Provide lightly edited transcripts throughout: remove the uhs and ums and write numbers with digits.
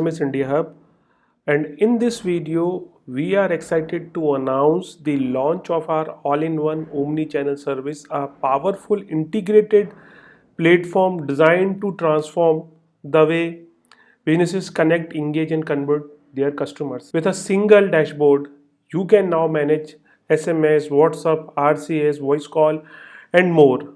SMS India Hub, and in this video we are excited to announce the launch of our all-in-one omni-channel service, a powerful integrated platform designed to transform the way businesses connect, engage and convert their customers. With a single dashboard, you can now manage SMS, WhatsApp, RCS, voice call and more,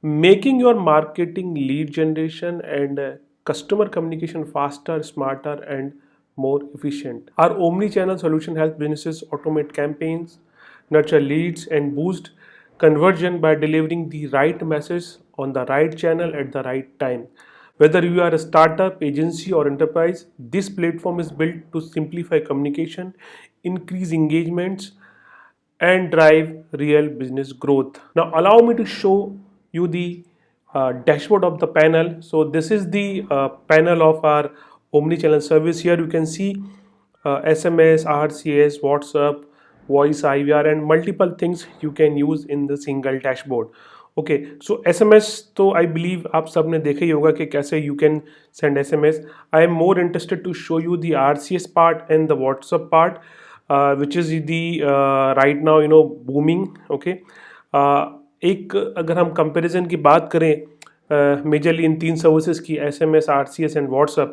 making your marketing, lead generation and customer communication faster, smarter and more efficient. Our omni-channel solution helps businesses automate campaigns, nurture leads and boost conversion by delivering the right message on the right channel at the right time. Whether you are a startup, agency or enterprise, this platform is built to simplify communication, increase engagements and drive real business growth. Now allow me to show you the dashboard of the panel. So this is the panel of our omni-channel service. Here you can see SMS, RCS, WhatsApp, voice, IVR and multiple things you can use in the single dashboard. Okay so SMS तो I believe आप सब ने देखा ही होगा कि कैसे you can send SMS. I am more interested to show you the RCS part and the WhatsApp part which is the right now booming. Okay, एक अगर हम कंपैरिजन की बात करें मेजरली इन तीन सर्विसेज की, SMS, RCS एंड WhatsApp,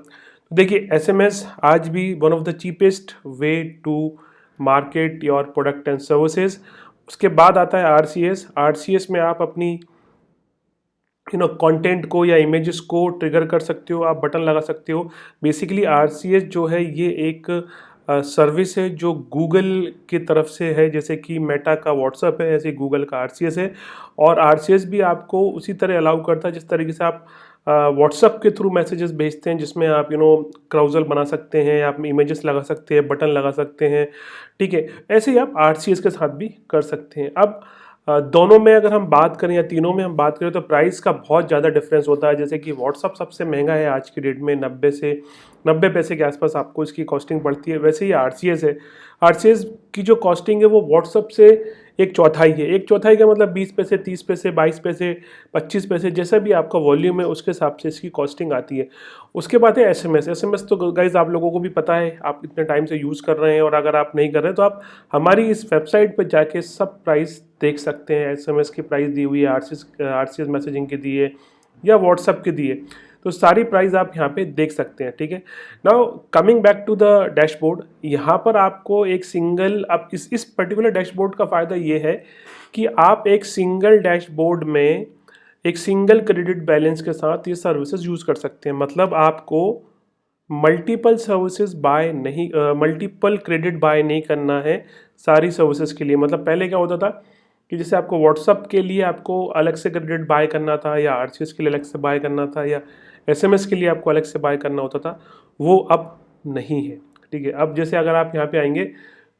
तो देखिए SMS आज भी one of the cheapest way to market your product and services. उसके बाद आता है RCS में आप अपनी कंटेंट को या इमेजेस को ट्रिगर कर सकते हो, आप बटन लगा सकते हो. बेसिकली RCS जो है ये एक सर्विस है जो गूगल की तरफ से है, जैसे कि मेटा का व्हाट्सअप है ऐसे गूगल का RCS है. और RCS भी आपको उसी तरह अलाउ करता है जिस तरीके से आप व्हाट्सअप के थ्रू मैसेजेस भेजते हैं, जिसमें आप क्राउजल बना सकते हैं, आप इमेजेस लगा सकते हैं, बटन लगा सकते हैं. ठीक है, ऐसे ही आप RCS के साथ भी कर सकते हैं. अब दोनों में अगर हम बात करें या तीनों में हम बात करें तो प्राइस का बहुत ज़्यादा डिफरेंस होता है. जैसे कि व्हाट्सअप सबसे महंगा है आज की डेट में, 90 पैसे के आसपास आपको इसकी कॉस्टिंग पड़ती है. वैसे ही RCS है, RCS की जो कॉस्टिंग है वो व्हाट्सअप से एक चौथाई है. एक चौथाई का मतलब 20 पैसे, 30 पैसे, 22 पैसे, 25 पैसे, जैसा भी आपका वॉल्यूम है उसके हिसाब से इसकी कॉस्टिंग आती है. उसके बाद है SMS तो गाइज आप लोगों को भी पता है, आप इतने टाइम से यूज़ कर रहे हैं, और अगर आप नहीं कर रहे हैं तो आप हमारी इस वेबसाइट पर जाके सब प्राइस देख सकते हैं. SMS की प्राइस दी हुई है, RCS मैसेजिंग की दी है या व्हाट्सअप की दी है, तो सारी प्राइस आप यहाँ पे देख सकते हैं. ठीक है, now coming back to the dashboard, यहाँ पर आपको एक सिंगल, अब इस पर्टिकुलर डैशबोर्ड का फ़ायदा ये है कि आप एक सिंगल डैशबोर्ड में एक सिंगल क्रेडिट बैलेंस के साथ ये सर्विसेज यूज़ कर सकते हैं. मतलब आपको मल्टीपल सर्विसेज बाय नहीं, मल्टीपल क्रेडिट बाय नहीं करना है सारी सर्विसेज के लिए. मतलब पहले क्या होता था कि जैसे आपको व्हाट्सअप के लिए आपको अलग से क्रेडिट बाय करना था, या RCS के लिए अलग से बाय करना था, या SMS के लिए आपको अलग से बाय करना होता था, वो अब नहीं है. ठीक है, अब जैसे अगर आप यहाँ पे आएंगे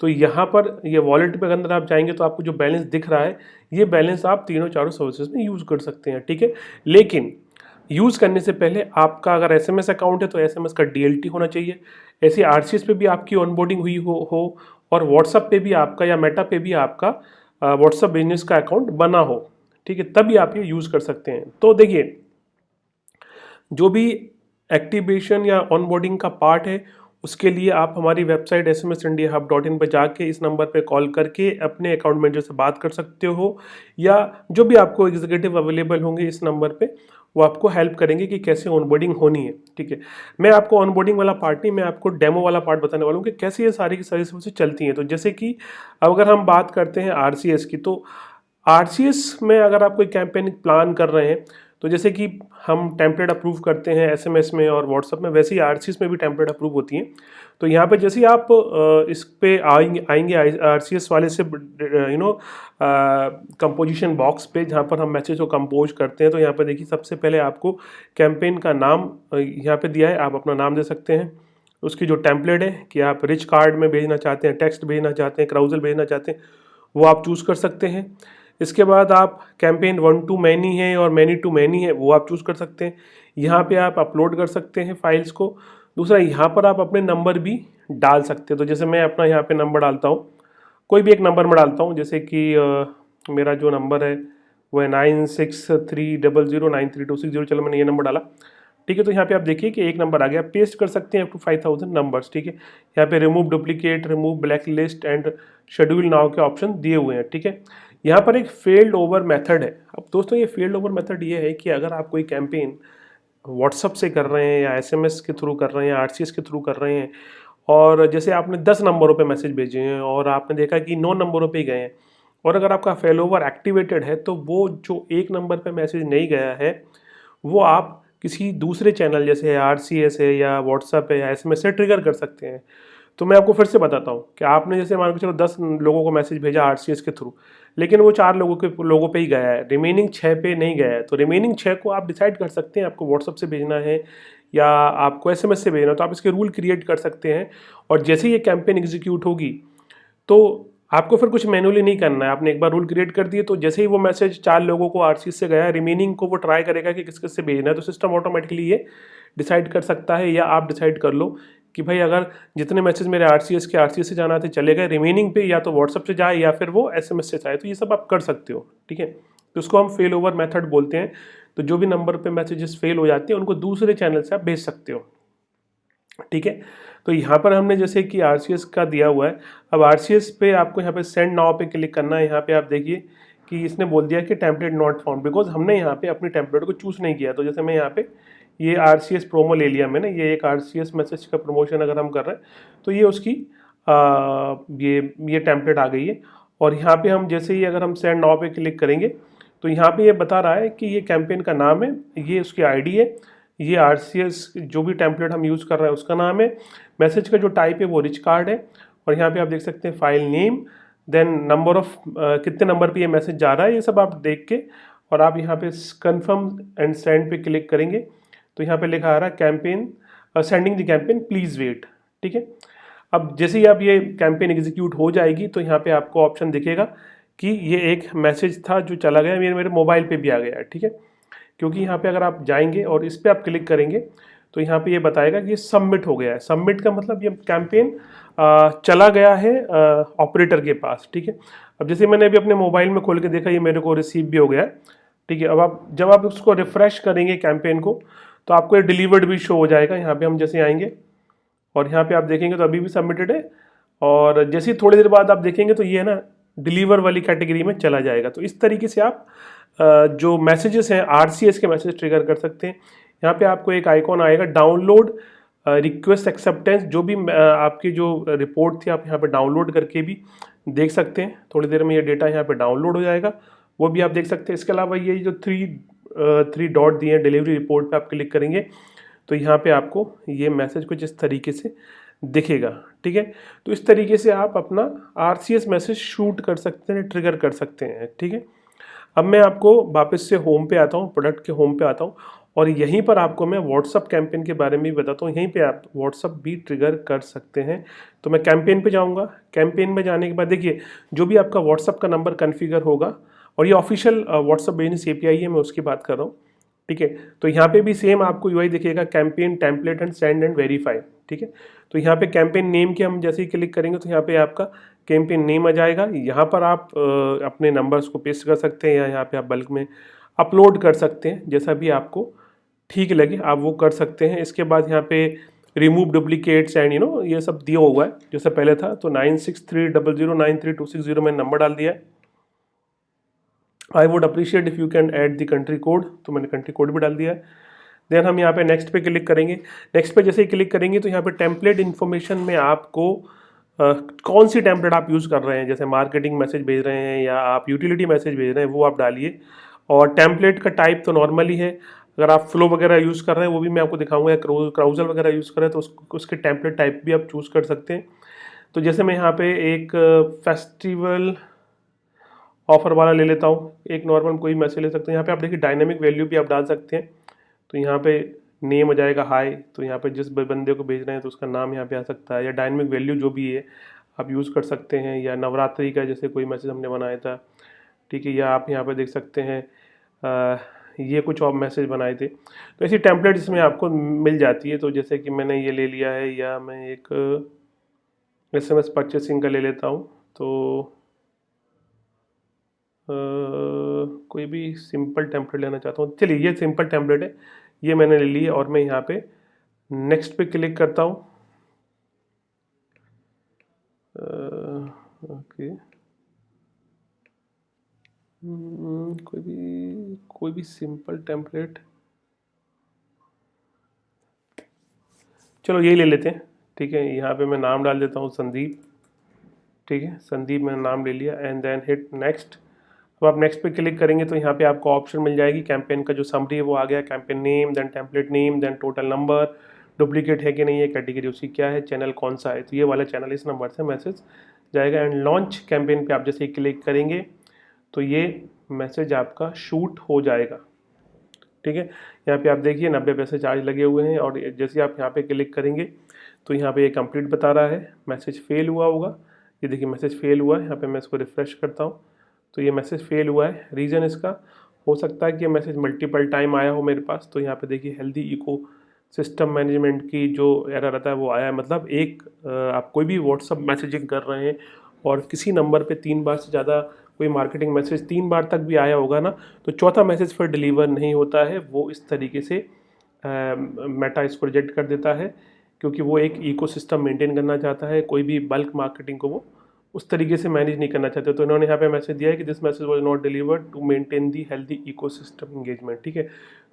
तो यहाँ पर ये वॉलेट पे अंदर आप जाएंगे तो आपको जो बैलेंस दिख रहा है, ये बैलेंस आप तीनों चारों सर्विसेज में यूज़ कर सकते हैं. ठीक है, लेकिन यूज़ करने से पहले आपका अगर SMS अकाउंट है तो SMS का DLT होना चाहिए. ऐसे RCS पे भी आपकी ऑनबोर्डिंग हुई हो और व्हाट्सअप पे भी आपका या मेटा पे भी आपका व्हाट्सअप बिजनेस का अकाउंट बना हो. ठीक है, तभी आप ये यूज़ कर सकते हैं. तो देखिए, जो भी एक्टिवेशन या ऑनबोर्डिंग का पार्ट है उसके लिए आप हमारी वेबसाइट smsindiahub.in पर जाके इस नंबर पे कॉल करके अपने अकाउंट मैनेजर से बात कर सकते हो, या जो भी आपको एग्जीक्यूटिव अवेलेबल होंगे इस नंबर पे, वो आपको हेल्प करेंगे कि कैसे ऑनबोर्डिंग होनी है. ठीक है, मैं आपको ऑनबोर्डिंग वाला पार्ट नहीं, मैं आपको डेमो वाला पार्ट बताने वाला हूँ कि कैसे ये सारी की सारी सर्विसेज चलती हैं. तो जैसे कि अगर हम बात करते हैं RCS की, तो RCS में अगर आप कोई कैंपेन प्लान कर रहे हैं, तो जैसे कि हम टेम्पलेट अप्रूव करते हैं SMS में और WhatsApp में, वैसे ही RCS में भी टेम्पलेट अप्रूव होती हैं. तो यहाँ पे जैसे ही आप इस पे आएंगे RCS वाले से कंपोजिशन बॉक्स पे, जहाँ पर हम मैसेज को कंपोज करते हैं, तो यहाँ पे देखिए सबसे पहले आपको कैंपेन का नाम यहाँ पे दिया है, आप अपना नाम दे सकते हैं. उसकी जो टेम्पलेट है कि आप रिच कार्ड में भेजना चाहते हैं, टेक्स्ट भेजना चाहते हैं, क्राउजल भेजना चाहते हैं, वो आप चूज़ कर सकते हैं. इसके बाद आप कैंपेन 1 to many है और many to many है, वो आप चूज़ कर सकते हैं. यहाँ पे आप अपलोड कर सकते हैं फाइल्स को. दूसरा, यहाँ पर आप अपने नंबर भी डाल सकते हैं. तो जैसे मैं अपना यहाँ पे नंबर डालता हूँ, कोई भी एक नंबर में डालता हूँ, जैसे कि मेरा जो नंबर है वो है 9630093260. चलो मैंने ये नंबर डाला. ठीक है। तो यहाँ पे आप देखिए कि एक नंबर आ गया, पेस्ट कर सकते हैं अप टू 5000 नंबर्स, ठीक है। यहाँ पे remove duplicate, remove black list and schedule now के ऑप्शन दिए हुए हैं, ठीक है। यहाँ पर एक फेल्ड ओवर मेथड है। अब दोस्तों ये फेल्ड ओवर मेथड ये है कि अगर आप कोई कैंपेन व्हाट्सअप से कर रहे हैं या एसएमएस के थ्रू कर रहे हैं या आरसीएस के थ्रू कर रहे हैं, और जैसे आपने 10 नंबरों पे मैसेज भेजे हैं और आपने देखा कि 9 नंबरों पे ही गए हैं, और अगर आपका फेल ओवर एक्टिवेटेड है तो वो जो एक नंबर पे मैसेज नहीं गया है वो आप किसी दूसरे चैनल जैसे आरसीएस है या व्हाट्सएप है या एसएमएस से ट्रिगर कर सकते हैं। तो मैं आपको फिर से बताता हूँ कि आपने जैसे मान के चलो 10 लोगों को मैसेज भेजा आरसीएस के थ्रू, लेकिन वो 4 लोगों पे ही गया है, रिमेनिंग 6 पे नहीं गया है। तो रिमेनिंग 6 को आप डिसाइड कर सकते हैं आपको व्हाट्सएप से भेजना है या आपको एसएमएस से भेजना है, तो आप इसके रूल क्रिएट कर सकते हैं। और जैसे ही ये कैंपेन एग्जीक्यूट होगी तो आपको फिर कुछ मैनुअली नहीं करना है, आपने एक बार रूल क्रिएट कर दिए तो जैसे ही वो मैसेज 4 लोगों को आरसीएस से गया, रिमेनिंग को वो ट्राई करेगा कि किस किस से भेजना है, तो सिस्टम ऑटोमेटिकली ये डिसाइड कर सकता है, या आप डिसाइड कर लो कि भाई अगर जितने मैसेज मेरे आरसीएस से जाना थे चले गए, रिमेनिंग पे या तो व्हाट्सएप से जाए या फिर वो एसएमएस से जाए, तो ये सब आप कर सकते हो, ठीक है। तो इसको हम फेल ओवर मेथड बोलते हैं। तो जो भी नंबर पे मैसेजेस फेल हो जाते हैं उनको दूसरे चैनल से आप भेज सकते हो, ठीक है। तो यहाँ पर हमने जैसे कि आरसीएस का दिया हुआ है, अब आरसीएस पे आपको यहाँ पे सेंड नाउ पे क्लिक करना है। यहाँ पे आप देखिए कि इसने बोल दिया कि टेम्पलेट नॉट फाउंड, बिकॉज हमने यहाँ पे अपनी टेम्पलेट को चूज़ नहीं किया। तो जैसे मैं यहाँ पे ये आरसीएस प्रोमो ले लिया मैंने, ये एक आरसीएस मैसेज का प्रमोशन अगर हम कर रहे हैं तो ये उसकी ये टेम्पलेट आ गई है। और यहाँ पे हम जैसे ही अगर हम सेंड नाउ पे क्लिक करेंगे तो यहाँ पे ये बता रहा है कि ये कैंपेन का नाम है, ये उसकी आईडी है, ये आरसीएस जो भी टेम्पलेट हम यूज़ कर रहे हैं उसका नाम है, मैसेज का जो टाइप है वो रिच कार्ड है, और यहाँ पे आप देख सकते हैं file name, then number of कितने नंबर पे ये मैसेज जा रहा है, ये सब आप देख के और आप यहाँ पे कन्फर्म एंड सेंड पे क्लिक करेंगे तो यहाँ पे लिखा आ रहा है campaign sending the campaign please wait, ठीक है। अब जैसे ही आप ये कैंपेन एग्जीक्यूट हो जाएगी तो यहाँ पे आपको ऑप्शन दिखेगा कि ये एक मैसेज था जो चला गया, मेरे मोबाइल पे भी आ गया है, ठीक है। क्योंकि यहाँ पे अगर आप जाएंगे और इस पर आप क्लिक करेंगे तो यहाँ पे ये बताएगा कि ये सबमिट हो गया है। सबमिट का मतलब ये कैंपेन चला गया है ऑपरेटर के पास, ठीक है। अब जैसे मैंने अभी अपने मोबाइल में खोल के देखा, ये मेरे को रिसीव भी हो गया है, ठीक है। अब आप जब आप उसको रिफ्रेश करेंगे कैंपेन को तो आपको ये डिलीवर्ड भी शो हो जाएगा। यहाँ पे हम जैसे आएंगे और यहाँ पे आप देखेंगे तो अभी भी सबमिटेड है, और जैसे ही थोड़ी देर बाद आप देखेंगे तो ये है ना डिलीवर वाली कैटेगरी में चला जाएगा। तो इस तरीके से आप जो मैसेजेस हैं आरसीएस के मैसेज ट्रिगर कर सकते हैं। यहाँ पे आपको एक आइकॉन आएगा डाउनलोड रिक्वेस्ट एक्सेप्टेंस, जो भी आपकी जो रिपोर्ट थी आप यहाँ पे डाउनलोड करके भी देख सकते हैं। थोड़ी देर में ये डेटा यहाँ पे डाउनलोड हो जाएगा, वो भी आप देख सकते हैं। इसके अलावा ये जो थ्री डॉट दिए हैं डिलीवरी रिपोर्ट पे आप क्लिक करेंगे तो यहाँ पे आपको ये मैसेज कुछ इस तरीके से दिखेगा, ठीक है। तो इस तरीके से आप अपना आरसीएस मैसेज शूट कर सकते हैं, ट्रिगर कर सकते हैं, ठीक है। अब मैं आपको वापस से होम पे आता हूँ, प्रोडक्ट के होम पे आता हूँ, और यहीं पर आपको मैं व्हाट्सअप कैंपेन के बारे में भी बताता हूँ। यहीं पे आप व्हाट्सअप भी ट्रिगर कर सकते हैं। तो मैं कैंपेन पे जाऊँगा, कैंपेन में जाने के बाद देखिए जो भी आपका व्हाट्सअप का नंबर कन्फिगर होगा, और ये ऑफिशियल व्हाट्सअप बिजनेस एपीआई है, मैं उसकी बात कर रहा हूँ, ठीक है। तो यहाँ पे भी सेम आपको यूआई दिखेगा campaign template and send and verify, ठीक है। तो यहाँ पे कैंपेन नेम के हम जैसे ही क्लिक करेंगे तो यहाँ पे आपका कैंपेन नेम आ जाएगा। यहाँ पर आप अपने नंबर्स को पेस्ट कर सकते हैं या यहाँ पे आप बल्क में अपलोड कर सकते हैं, जैसा भी आपको ठीक लगे आप वो कर सकते हैं। इसके बाद यहाँ पे रिमूव डुप्लीकेट्स एंड ये सब दिया हुआ है जैसे पहले था। तो 9630093260 मैंने नंबर डाल दिया है। I would appreciate if you can add the country code, तो मैंने कंट्री कोड भी डाल दिया है। देन हम यहाँ पे नेक्स्ट पे क्लिक करेंगे। नेक्स्ट पे जैसे ही क्लिक करेंगे तो यहाँ पे टेम्पलेट इन्फॉर्मेशन में आपको कौन सी टेम्पलेट आप यूज़ कर रहे हैं, जैसे मार्केटिंग मैसेज भेज रहे हैं या आप यूटिलिटी मैसेज भेज रहे हैं, वो आप डालिए। और टेम्पलेट का टाइप तो नॉर्मल ही है। अगर आप फ्लो वगैरह यूज़ कर रहे हैं वो भी मैं आपको दिखाऊंगा, या क्राउजल वगैरह यूज़ कर रहे हैं तो उसके टेम्पलेट टाइप भी आप चूज़ कर सकते हैं। तो जैसे मैं यहाँ पे एक फेस्टिवल ऑफर वाला ले लेता हूँ, एक नॉर्मल कोई मैसेज ले सकते हैं। यहाँ पे आप देखिए डायनेमिक वैल्यू भी आप डाल सकते हैं। तो यहाँ पे नेम आ जाएगा हाई, तो यहाँ पे जिस बंदे को भेज रहे हैं तो उसका नाम यहाँ पे आ सकता है, या डायनेमिक वैल्यू जो भी है आप यूज़ कर सकते हैं। या नवरात्रि का जैसे कोई मैसेज हमने बनाया था, ठीक है, या आप यहाँ पे देख सकते हैं ये कुछ और मैसेज बनाए थे। तो ऐसी टेम्पलेट इसमें आपको मिल जाती है। तो जैसे कि मैंने ये ले लिया है, या मैं एक SMS परचेसिंग का ले लेता हूँ। तो कोई भी सिंपल टेम्पलेट लेना चाहता हूँ। चलिए ये सिंपल टेम्पलेट है, ये मैंने ले लिया और मैं यहाँ पे नेक्स्ट पे क्लिक करता हूँ। ओके, कोई भी सिंपल टेम्पलेट, चलो यही ले लेते हैं। ठीक है, यहाँ पे मैं नाम डाल देता हूँ संदीप। ठीक है, संदीप मैंने नाम ले लिया एंड देन हिट नेक्स्ट। अब आप नेक्स्ट पे क्लिक करेंगे तो यहाँ पे आपको ऑप्शन मिल जाएगी, कैंपेन का जो समरी है वो आ गया, campaign name, then template name, then total number, duplicate है कि नहीं है, कैटेगरी उसकी क्या है, चैनल कौन सा है, तो ये वाला चैनल इस नंबर से मैसेज जाएगा। एंड लॉन्च कैंपेन पे आप जैसे ही क्लिक करेंगे तो ये मैसेज आपका शूट हो जाएगा। ठीक है, यहाँ पे आप देखिए 90 पैसे चार्ज लगे हुए हैं और जैसे आप यहाँ पे क्लिक करेंगे तो यहाँ पे ये कंप्लीट बता रहा है, मैसेज फेल हुआ होगा। ये देखिए मैसेज फेल हुआ है, यहाँ पे मैं इसको रिफ्रेश करता हूँ तो ये मैसेज फेल हुआ है। रीज़न इसका हो सकता है कि ये मैसेज मल्टीपल टाइम आया हो मेरे पास, तो यहाँ पे देखिए हेल्दी इको सिस्टम मैनेजमेंट की जो एरर रहता है वो आया है। मतलब एक आप कोई भी व्हाट्सअप मैसेजिंग कर रहे हैं और किसी नंबर पे 3 बार से ज़्यादा कोई मार्केटिंग मैसेज 3 बार तक भी आया होगा ना, तो चौथा मैसेज फिर डिलीवर नहीं होता है। वो इस तरीके से मेटा इसको रिजेक्ट कर देता है, क्योंकि वो एक इकोसिस्टम मेंटेन करना चाहता है। कोई भी बल्क मार्केटिंग को वो उस तरीके से मैनेज नहीं करना चाहते। तो इन्होंने यहाँ पे मैसेज दिया है कि this message was not delivered to maintain the healthy ecosystem engagement. ठीक है,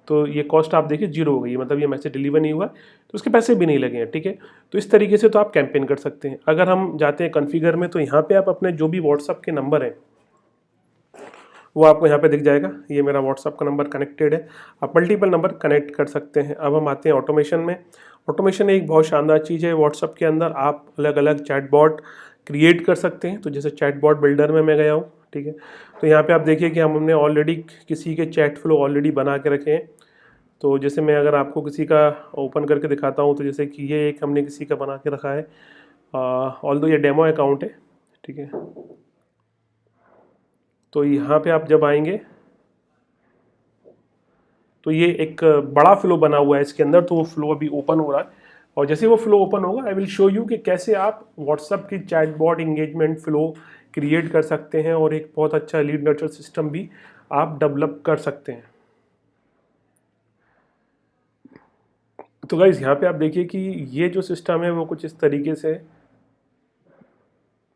तो ये कॉस्ट आप देखिए 0 हो गई, मतलब ये मैसेज डिलीवर नहीं हुआ तो उसके पैसे भी नहीं लगे हैं। ठीक है, तो इस तरीके से तो आप कैंपेन कर सकते हैं। अगर हम जाते हैं कॉन्फ़िगर में तो यहाँ पे आप अपने जो भी व्हाट्सअप के नंबर हैं वो आपको यहाँ पे दिख जाएगा। ये मेरा व्हाट्सअप का नंबर कनेक्टेड है, आप मल्टीपल नंबर कनेक्ट कर सकते हैं। अब हम आते हैं ऑटोमेशन में। ऑटोमेशन एक बहुत शानदार चीज़ है व्हाट्सअप के अंदर, आप अलग अलग चैटबॉट क्रिएट कर सकते हैं। तो जैसे चैटबॉट बिल्डर में मैं गया हूँ, ठीक है, तो यहाँ पे आप देखिए कि हमने ऑलरेडी किसी के चैट फ्लो ऑलरेडी बना के रखे हैं। तो जैसे मैं अगर आपको किसी का ओपन करके दिखाता हूँ तो जैसे कि ये एक हमने किसी का बना के रखा है, ऑल्दो ये डेमो अकाउंट है। ठीक है, तो यहाँ पे आप जब आएंगे तो ये एक बड़ा फ्लो बना हुआ है इसके अंदर, तो वो फ्लो अभी ओपन हो रहा है और जैसे वो फ्लो ओपन होगा आई विल शो यू कि कैसे आप व्हाट्सएप की चैटबॉट इंगेजमेंट फ्लो क्रिएट कर सकते हैं और एक बहुत अच्छा लीड नर्चर सिस्टम भी आप डेवलप कर सकते हैं। तो गाइस यहाँ पे आप देखिए कि ये जो सिस्टम है वो कुछ इस तरीके से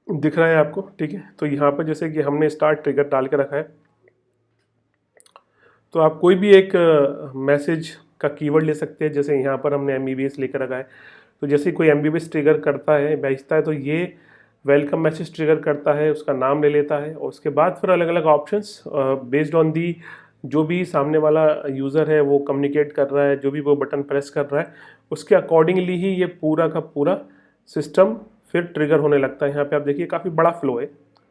दिख रहा है आपको। ठीक है, तो यहाँ पर जैसे कि हमने स्टार्ट ट्रिगर डाल के रखा है, तो आप कोई भी एक मैसेज का कीवर्ड ले सकते हैं। जैसे यहाँ पर हमने MBBS लेकर रखा है, तो जैसे कोई MBBS ट्रिगर करता है, भेजता है, तो ये वेलकम मैसेज ट्रिगर करता है, उसका नाम ले लेता है और उसके बाद फिर अलग अलग ऑप्शंस बेस्ड ऑन दी जो भी सामने वाला यूज़र है वो कम्युनिकेट कर रहा है, जो भी वो बटन प्रेस कर रहा है उसके अकॉर्डिंगली ही ये पूरा का पूरा सिस्टम फिर ट्रिगर होने लगता है। यहाँ पे आप देखिए काफ़ी बड़ा फ्लो है।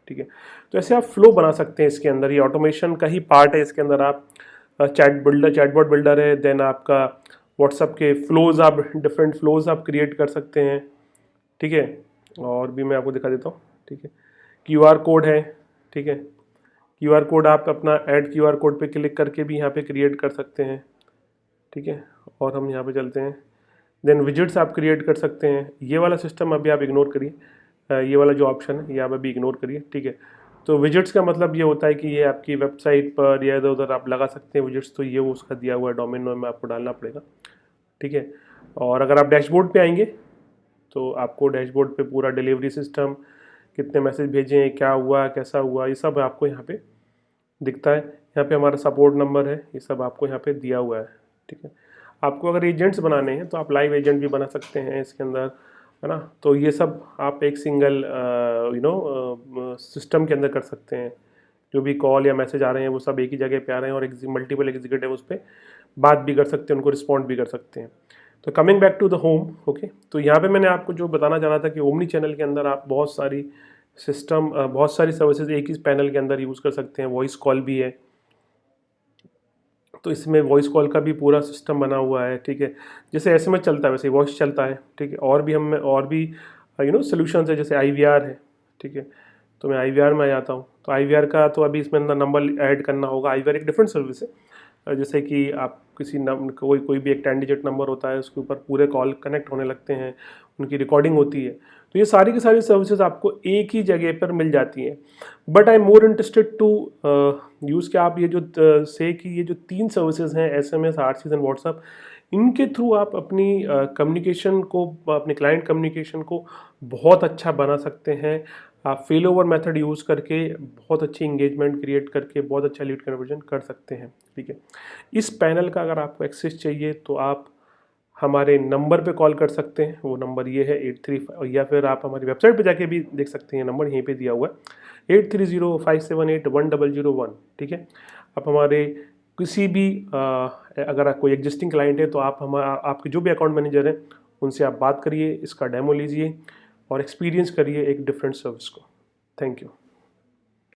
ठीक है, तो ऐसे आप फ्लो बना सकते हैं इसके अंदर, ये ऑटोमेशन का ही पार्ट है इसके अंदर। आप चैटबॉट बिल्डर है, देन आपका व्हाट्सअप के फ्लोज, आप डिफरेंट फ्लोज आप क्रिएट कर सकते हैं। ठीक है, और भी मैं आपको दिखा देता हूँ। ठीक है, QR कोड है। ठीक है, QR कोड आप अपना ऐड QR कोड पे क्लिक करके भी यहाँ पे क्रिएट कर सकते हैं। ठीक है, और हम यहाँ पे चलते हैं, देन विजिट्स आप क्रिएट कर सकते हैं। ये वाला सिस्टम अभी आप इग्नोर करिए, ये वाला जो ऑप्शन है ये आप अभी इग्नोर करिए। ठीक है, तो विजिट्स का मतलब ये होता है कि ये आपकी वेबसाइट पर या इधर उधर आप लगा सकते हैं विजिट्स, तो ये वो उसका दिया हुआ है डोमेन नेम में आपको डालना पड़ेगा। ठीक है, और अगर आप डैशबोर्ड पे आएंगे तो आपको डैशबोर्ड पे पूरा डिलीवरी सिस्टम, कितने मैसेज भेजे हैं, क्या हुआ, कैसा हुआ, ये सब आपको यहाँ पे दिखता है। यहाँ पे हमारा सपोर्ट नंबर है, ये सब आपको यहाँ पे दिया हुआ है। ठीक है, आपको अगर एजेंट्स बनाने हैं तो आप लाइव एजेंट भी बना सकते हैं इसके अंदर, है ना। तो ये सब आप एक सिंगल सिस्टम के अंदर कर सकते हैं। जो भी कॉल या मैसेज आ रहे हैं वो सब एक ही जगह पे आ रहे हैं और मल्टीपल एग्जीक्यूटिव उस पर बात भी कर सकते हैं, उनको रिस्पॉन्ड भी कर सकते हैं। तो coming back to the home, okay, तो यहाँ पे मैंने आपको जो बताना चाह रहा था कि ओमनी चैनल के अंदर आप बहुत सारी सिस्टम, बहुत सारी सर्विसेज एक ही पैनल के अंदर यूज़ कर सकते हैं। वॉइस कॉल भी है, तो इसमें वॉइस कॉल का भी पूरा सिस्टम बना हुआ है। ठीक है, जैसे SMS चलता है वैसे वॉइस चलता है। ठीक है, और भी हम और भी सोल्यूशन है, जैसे IVR है। ठीक है, तो मैं IVR में आ जाता हूँ। तो IVR का तो अभी इसमें अंदर नंबर ऐड करना होगा। IVR एक डिफरेंट सर्विस है, जैसे कि आप किसी कोई भी एक 10 डिजिट नंबर होता है, उसके ऊपर पूरे कॉल कनेक्ट होने लगते हैं, उनकी रिकॉर्डिंग होती है। तो ये सारी की सारी सर्विसेज आपको एक ही जगह पर मिल जाती हैं। But I am more interested to use कि आप ये जो से कि ये जो 3 सर्विसेज हैं, SMS, RCS एंड व्हाट्सएप, इनके थ्रू आप अपनी कम्युनिकेशन को, अपने क्लाइंट कम्युनिकेशन को बहुत अच्छा बना सकते हैं। आप फेल ओवर मेथड यूज़ करके बहुत अच्छी इंगेजमेंट क्रिएट करके बहुत अच्छा लीड कन्वर्जन कर सकते हैं। ठीक है, इस पैनल का अगर आपको एक्सेस चाहिए तो आप हमारे नंबर पे कॉल कर सकते हैं। वो नंबर ये है 835, या फिर आप हमारी वेबसाइट पे जाके भी देख सकते हैं, नंबर यहीं पे दिया हुआ है 8305781001। ठीक है, आप हमारे किसी भी अगर कोई एग्जिस्टिंग क्लाइंट है तो आप आपके जो भी अकाउंट मैनेजर हैं उनसे आप बात करिए, इसका डेमो लीजिए और एक्सपीरियंस करिए एक डिफरेंट सर्विस को। Thank you.